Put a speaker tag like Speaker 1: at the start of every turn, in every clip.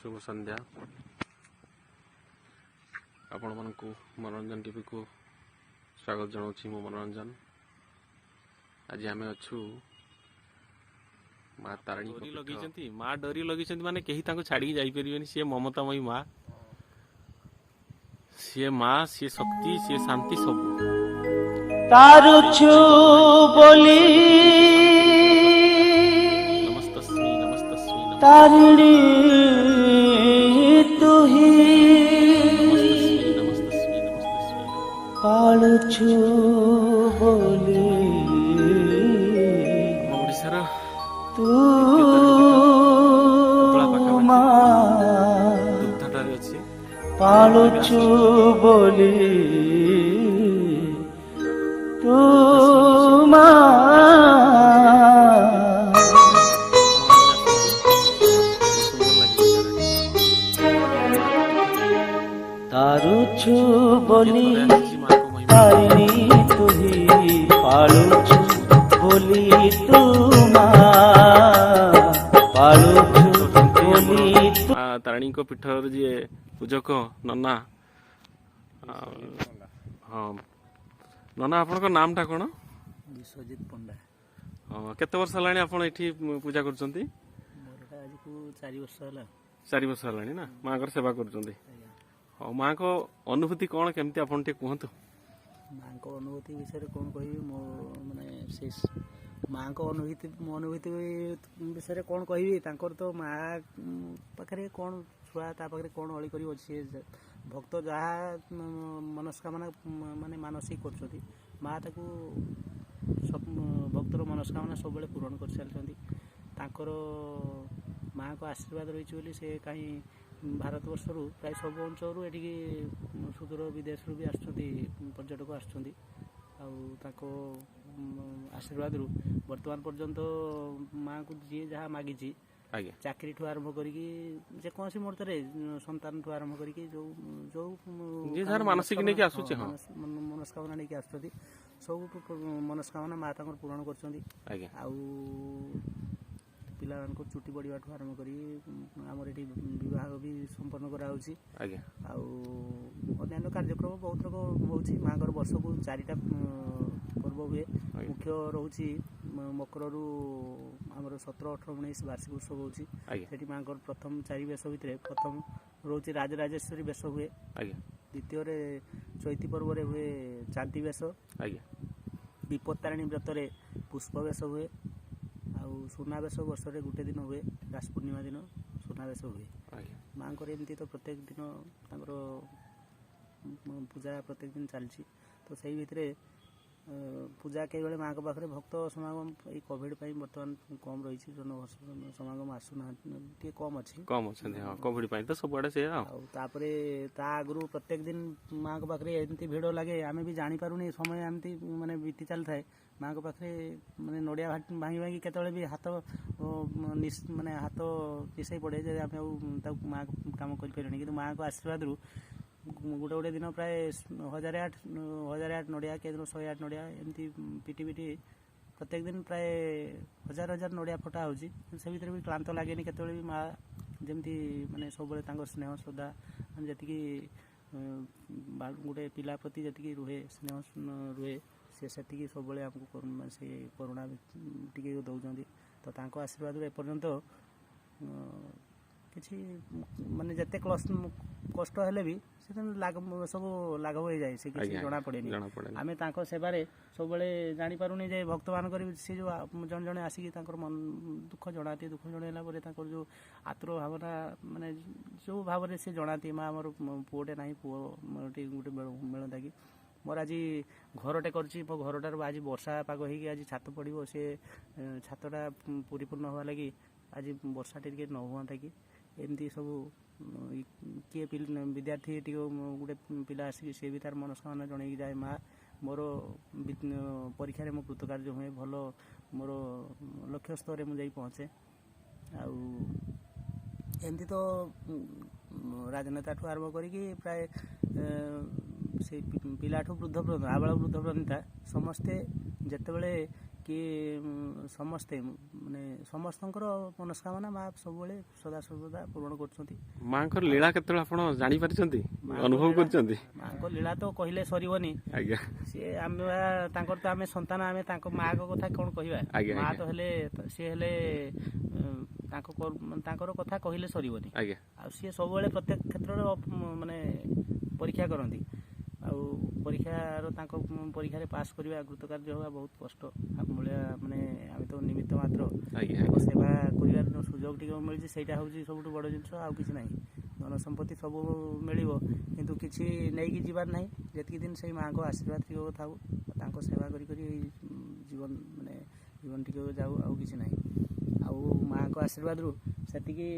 Speaker 1: शुभ संध्या आपण मानकु मनोरंजन टीवी को स्वागत जनाऊँ मो मनोरंजन। आज आम अच्छु माँ तारिणी डोरी लगी माँ डोरी लगी माने कहीं छाड़ी जापर सी ममतामयी माँ सी माँ सी शक्ति सी शांति सब
Speaker 2: तारुछु बोली
Speaker 1: नमस्तस्मी नमस्तस्मी
Speaker 2: तारिणी तू ही
Speaker 1: नमस्तस्मी नमस्तस्मी नमस्तस्मी
Speaker 2: पालुछु बोली
Speaker 1: ओडिशार
Speaker 2: तू माँ
Speaker 1: दुग्धाटारे अछि
Speaker 2: पालुछु बोली तू माँ तारुछु बोली तारिणी तू ही पालुछु बोली तू माँ पालुछु बोली तू।
Speaker 1: तारिणी को पीठर जी पूजक नना हाँ नना आपन नाम टा कौन?
Speaker 2: विश्वजित पंडा।
Speaker 1: हाँ केते वर्ष हलाणी आपण एठी पूजा करछंती?
Speaker 2: मोरटा आज को 4 वर्ष हला।
Speaker 1: 4 वर्ष हलाणी ना माँ कर सेवा करछंती। हाँ माँ को अनुभूति कौन केमती आपण टे कहंतु?
Speaker 2: माँ को अनुभूति विषय कौन कहि मो माने से माँ को अनुभूति विषय कौन कहि तांकर तो माँ पाखरे कौन छुआ ता पाखरे कौन अळी करी अछि भक्त जहा मनस्कामना माने मानसिक करछथि माँ ताकू सब भक्तर मनस्कामना सब बेले पूर्ण कर चलछथि तांकर माँ को आशीर्वाद रहिछि बोली से कहीं भारतवर्ष प्राय सब अंचल एटिकी सुदूर विदेश भी आसुँच पर्यटक आसुँच आशीर्वाद वर्तमान पर्यंत माँ को जी जहाँ मागिची चाकरी ठू आरंभ करिकी जेकोसी मुहूर्त संतान ठू आरंभ करिकी जो जो
Speaker 1: मानसिक नहीं आसुचे हाँ
Speaker 2: मनस्कामना नहीं आसुँच सब मनस्कामना माँ तक पूरण कर पिला चुटी बढ़िया आरंभ करी आमर ये विवाह भी संपन्न कराऊँगी अन्य कार्यक्रम बहुत रक हो माँ वर्ष को 4टा पर्व हुए मुख्य रोचे मकर रु आमर 17, 18, 19 वार्षिक उत्सव होती माँ प्रथम 4 बेश भितर प्रथम रोचे राजराजेश्वरी बेश हुए द्वितीय चैती पर्व हुए चांदी बेश विपत्तारिणी व्रत पुष्प बेश हुए सुनावेश वर्ष रे गोटे दिन हुए रास पूर्णिमा दिन सुनावेश हुए माँ एमती तो प्रत्येक दिन पूजा प्रत्येक दिन चलती तो सही भितर पूजा कई बेले माँ पाखे भक्त समागम ये कोविड बर्तमान कम रही जन समागम आसुना कम अच्छी
Speaker 1: कोविड तो सब आड़े से
Speaker 2: आगु प्रत्येक दिन माँ पाखे एमती भिड़ लगे आम भी जानीपारूनी समय एमती माने बीती चल थाए माँ पाखे माने नड़िया भांगी भांगी केतले भी हाथ माने हाथ पिसई पड़े जे आम माँ कम कर माँ को आशीर्वाद रू गोटे गोटे दिन प्राय 1008 नड़िया के दिन 108 नड़िया एमती पिटी पिटी प्रत्येक दिन प्राय 1000 नड़िया फटा हो से भीतर भी क्लांत लगे केत भी माँ जमती माने सब स्नेह श्रद्धा जी गोटे पिला प्रति जी रुहे स्नेह रुहे सी से सब आमको से करुणा टी दौरान तो तांको आशीर्वाद एपर्यंत किसी माने जते कष्ट हेले भी सब लाघव हो जाए से किसी जना पड़े आम तांको सेवारे सब जानी पारुनी जे भक्त मान सी जो जन जन आसिक मन दुख जनाती दुख जनला जो आतुर भावना माने जो भाव से जनाती माँ मोर पुओटे ना पुओटे गोटे मिलता कि मोर आज घरटे कर मो घरटार आज वर्षा पाग हो आज छात पड़ो सी छातटा परिपूर्ण हवा लगी आज वर्षा टे न हुआ कि एमती सब किए विद्यार्थी टी गोटे पिला आसिक सी भी तार मनस्कामना जन जाए माँ मोर परीक्षा मो कृतकार्य हुए भल मोर लक्ष्य स्तर मुझे पहुँचे एमती तो राजनेता ठू आरंभ करी प्राय से पिलाठू वृद्ध पर्यंत आबाल वृद्ध पर्यंत समस्ते जिते कि ସମସ୍ତେ ମାନେ ସମସ୍ତଙ୍କର ମନସ୍କାମନା ମା ସବୁବେଳେ ସଦାସର୍ବଦା ପୂରଣ କରୁଛନ୍ତି।
Speaker 1: ମାଙ୍କର ଲୀଳା କେତେବେଳେ ଆପଣ ଜାଣିପାରିଛନ୍ତି, ଅନୁଭବ କରିଛନ୍ତି?
Speaker 2: ମାଙ୍କ ଲୀଳା ତ କହିଲେ ସରିବନି।
Speaker 1: ଆଜ୍ଞା,
Speaker 2: ସିଏ ଆମେ ତାଙ୍କର ତ ଆମେ ସନ୍ତାନ, ଆମେ ତାଙ୍କ ମାଙ୍କ କଥା କଣ କହିବା? ମା ତ ହେଲେ ସିଏ ହେଲେ ତାଙ୍କର କଥା କହିଲେ ସରିବନି।
Speaker 1: ଆଜ୍ଞା, ଆଉ
Speaker 2: ସିଏ ସବୁବେଳେ ପ୍ରତ୍ୟେକ କ୍ଷେତ୍ରରେ ମାନେ ପରୀକ୍ଷା କରନ୍ତି। ଆଉ ପରୀକ୍ଷାର ତାଙ୍କ ପରୀକ୍ଷାରେ ପାସ୍ କରିବା କୃତକାର୍ଯ୍ୟ ହେବା ବହୁତ କଷ୍ଟ। ଭଳିଆ ମାନେ ଆମେ ତ ନିମିତ୍ତ ମାତ୍ର। ତାଙ୍କ ସେବା କରିବାର ଯେଉଁ ସୁଯୋଗ ଟିକେ ମିଳିଛି ସେଇଟା ହେଉଛି ସବୁଠୁ ବଡ଼ ଜିନିଷ, ଆଉ କିଛି ନାହିଁ। ଧନ ସମ୍ପତ୍ତି ସବୁ ମିଳିବ କିନ୍ତୁ କିଛି ନେଇକି ଯିବାର ନାହିଁ। ଯେତିକି ଦିନ ସେଇ ମାଆଙ୍କ ଆଶୀର୍ବାଦ ଟିକେ ଥାଉ, ତାଙ୍କ ସେବା କରି କରି ଜୀବନ ଟିକେ ଯାଉ, ଆଉ କିଛି ନାହିଁ। ଆଉ ମାଆଙ୍କ ଆଶୀର୍ବାଦରୁ ସେତିକି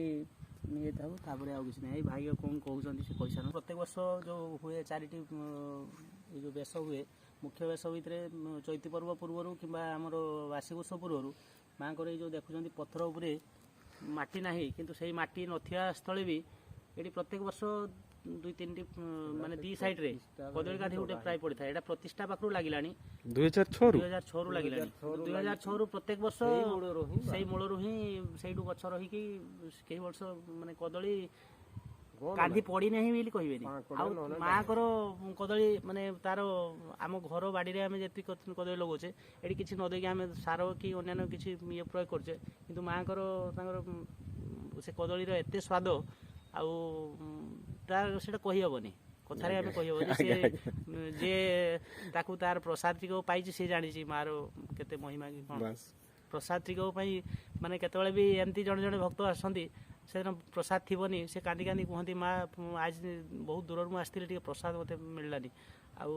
Speaker 2: ଇଏ ଥାଉ, ତାପରେ ଆଉ କିଛି ନାହିଁ। ଏଇ ଭାଇ କ'ଣ କହୁଛନ୍ତି ସେ ପଇସା ନୁହେଁ। ପ୍ରତ୍ୟେକ ବର୍ଷ ଯେଉଁ ହୁଏ 4ଟି ଏଇ ଯେଉଁ ବେଶ ହୁଏ, ମୁଖ୍ୟ ବେଶ ଭିତରେ ଚୈତି ପର୍ବ ପୂର୍ବରୁ କିମ୍ବା ଆମର ବାସି ବର୍ଷ ପୂର୍ବରୁ ମାଆଙ୍କର ଏଇ ଯେଉଁ ଦେଖୁଛନ୍ତି ପଥର ଉପରେ ମାଟି ନାହିଁ, କିନ୍ତୁ ସେଇ ମାଟି ନଥିବା ସ୍ଥଳେ ବି ଏଠି ପ୍ରତ୍ୟେକ ବର୍ଷ 2-3ଟି ମାନେ 2 ସାଇଡ୍ରେ କଦଳୀ କାଠି ଗୋଟେ ପ୍ରାୟ ପଡ଼ିଥାଏ। ଏଇଟା ପ୍ରତିଷ୍ଠା ପାଖରୁ ଲାଗିଲାଣି 2006ରୁ ଲାଗିଲାଣି। 2006ରୁ ପ୍ରତ୍ୟେକ ବର୍ଷ ସେଇ ମୂଳରୁ ହିଁ ସେଇଠୁ ଗଛ ରହିକି କେହି ବର୍ଷ ମାନେ କଦଳୀ କାନ୍ଦି ପଡ଼ିନାହିଁ ବୋଲି କହିବେନି। ଆଉ ମାଆଙ୍କର କଦଳୀ ମାନେ ତାର ଆମ ଘର ବାଡ଼ିରେ ଆମେ ଯେତିକି କଦଳୀ ଲଗାଉଛେ, ଏଠି କିଛି ନ ଦେଇକି ଆମେ ସାର କି ଅନ୍ୟାନ୍ୟ କିଛି ଇଏ ପ୍ରୟୋଗ କରୁଛେ, କିନ୍ତୁ ମାଆଙ୍କର ତାଙ୍କର ସେ କଦଳୀର ଏତେ ସ୍ୱାଦ, ଆଉ ସେଇଟା କହିହେବନି, କଥାରେ ଆମେ କହିହେବନି। ସିଏ ଯିଏ ତାକୁ ତାର ପ୍ରସାଦ ଟିକେ ପାଇଛି ସିଏ ଜାଣିଛି ମାଆର କେତେ ମହିମା କି କ'ଣ। ପ୍ରସାଦ ଟିକେ ପାଇଁ ମାନେ କେତେବେଳେ ବି ଏମିତି ଜଣେ ଜଣେ ଭକ୍ତ ଆସନ୍ତି, ସେଦିନ ପ୍ରସାଦ ଥିବନି, ସେ କାନ୍ଦି କାନ୍ଦି କୁହନ୍ତି ମା ଆଜି ବହୁତ ଦୂରରୁ ମୁଁ ଆସିଥିଲି, ଟିକେ ପ୍ରସାଦ ମୋତେ ମିଳିଲାନି। ଆଉ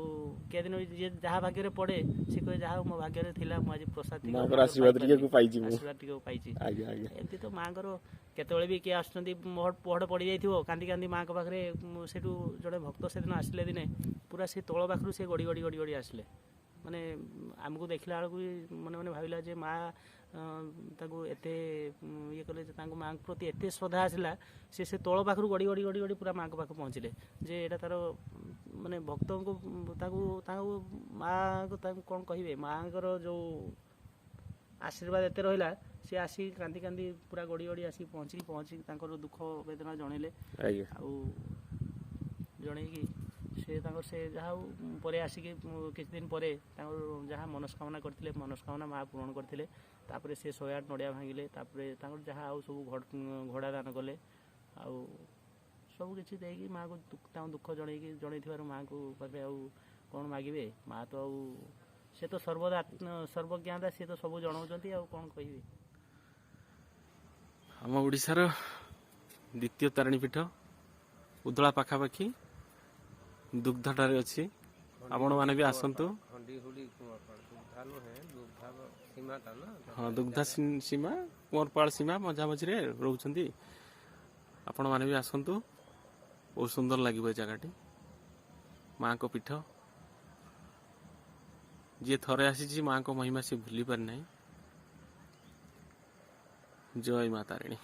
Speaker 2: କେଦିନ ଯିଏ ଯାହା ଭାଗ୍ୟରେ ପଡ଼େ ସେ କହେ ଯାହା ମୋ ଭାଗ୍ୟରେ ଥିଲା, ମୁଁ ଆଜି ପ୍ରସାଦ ଆଶୀର୍ବାଦ ଟିକେ ପାଇଛି। ଏମିତି ତ ମାଆଙ୍କର କେତେବେଳେ ବି କିଏ ଆସୁଛନ୍ତି, ପହଡ଼ ପଡ଼ିଯାଇଥିବ, କାନ୍ଦି କାନ୍ଦି ମାଆଙ୍କ ପାଖରେ, ସେଠୁ ଜଣେ ଭକ୍ତ ସେଦିନ ଆସିଲେ ଦିନେ, ପୁରା ସେ ତଳ ପାଖରୁ ସେ ଗଡ଼ି ଗଡ଼ି ଗଡ଼ି ଗଡ଼ି ଆସିଲେ। ମାନେ ଆମକୁ ଦେଖିଲା ବେଳକୁ ବି ମନେ ମନେ ଭାବିଲା ଯେ ମା ତାଙ୍କୁ ଏତେ ଇଏ କଲେ, ଯେ ତାଙ୍କ ମାଆଙ୍କ ପ୍ରତି ଏତେ ଶ୍ରଦ୍ଧା ଆସିଲା, ସେ ତଳ ପାଖରୁ ଗଡ଼ି ଗଡ଼ି ଗଡ଼ି ଗଡ଼ି ପୁରା ମାଆଙ୍କ ପାଖକୁ ପହଞ୍ଚିଲେ। ଯେ ଏଇଟା ତାର ମାନେ ଭକ୍ତଙ୍କୁ ତାଙ୍କୁ ମାଆଙ୍କୁ ତାଙ୍କୁ କ'ଣ କହିବେ, ମାଆଙ୍କର ଯେଉଁ ଆଶୀର୍ବାଦ ଏତେ ରହିଲା, ସିଏ ଆସିକି କାନ୍ଦି କାନ୍ଦି ପୁରା ଗଡ଼ି ଗଡ଼ି ଆସିକି ପହଞ୍ଚିକି ତାଙ୍କର ଦୁଃଖ ବେଦନା ଜଣେଇଲେ। ଆଉ ଜଣେଇକି ସେ ଯାହା ହଉ ପରେ ଆସିକି କିଛି ଦିନ ପରେ ତାଙ୍କର ଯାହା ମନସ୍କାମନା କରିଥିଲେ, ମନସ୍କାମନା ମା ପୂରଣ କରିଥିଲେ। ତାପରେ ସେ 108 ନଡ଼ିଆ ଭାଙ୍ଗିଲେ, ତାପରେ ତାଙ୍କର ଯାହା ଆଉ ସବୁ ଘୋଡ଼ା ଦାନ କଲେ, ଆଉ ସବୁ କିଛି ଦେଇକି ମାଆକୁ ତାଙ୍କ ଦୁଃଖ ଜଣେଇଥିବାରୁ ମାଆଙ୍କୁ ପାଖରେ ଆଉ କ'ଣ ମାଗିବେ। ମା ତ ଆଉ ସେ ତ ସର୍ବଜ୍ଞାତା, ସିଏ ତ ସବୁ ଜଣାଉଛନ୍ତି, ଆଉ କ'ଣ କହିବେ।
Speaker 1: ଆମ ଓଡ଼ିଶାର ଦ୍ୱିତୀୟ ତାରିଣୀ ପୀଠ ଉଦଳା ପାଖାପାଖି ଦୁଗ୍ଧଠାରେ ଅଛି। ଆପଣମାନେ ବି ଆସନ୍ତୁ। ହଁ, ଦୁଗ୍ଧା ସୀମା, କୁଅଁରପାଳ ସୀମା ମଝାମଝିରେ ରହୁଛନ୍ତି। ଆପଣମାନେ ବି ଆସନ୍ତୁ, ବହୁତ ସୁନ୍ଦର ଲାଗିବ ଏ ଜାଗାଟି। ମାଆଙ୍କ ପୀଠ, ଯିଏ ଥରେ ଆସିଛି ମାଆଙ୍କ ମହିମା ସିଏ ଭୁଲି ପାରିନାହିଁ। ଜୟ ମା ତାରିଣୀ।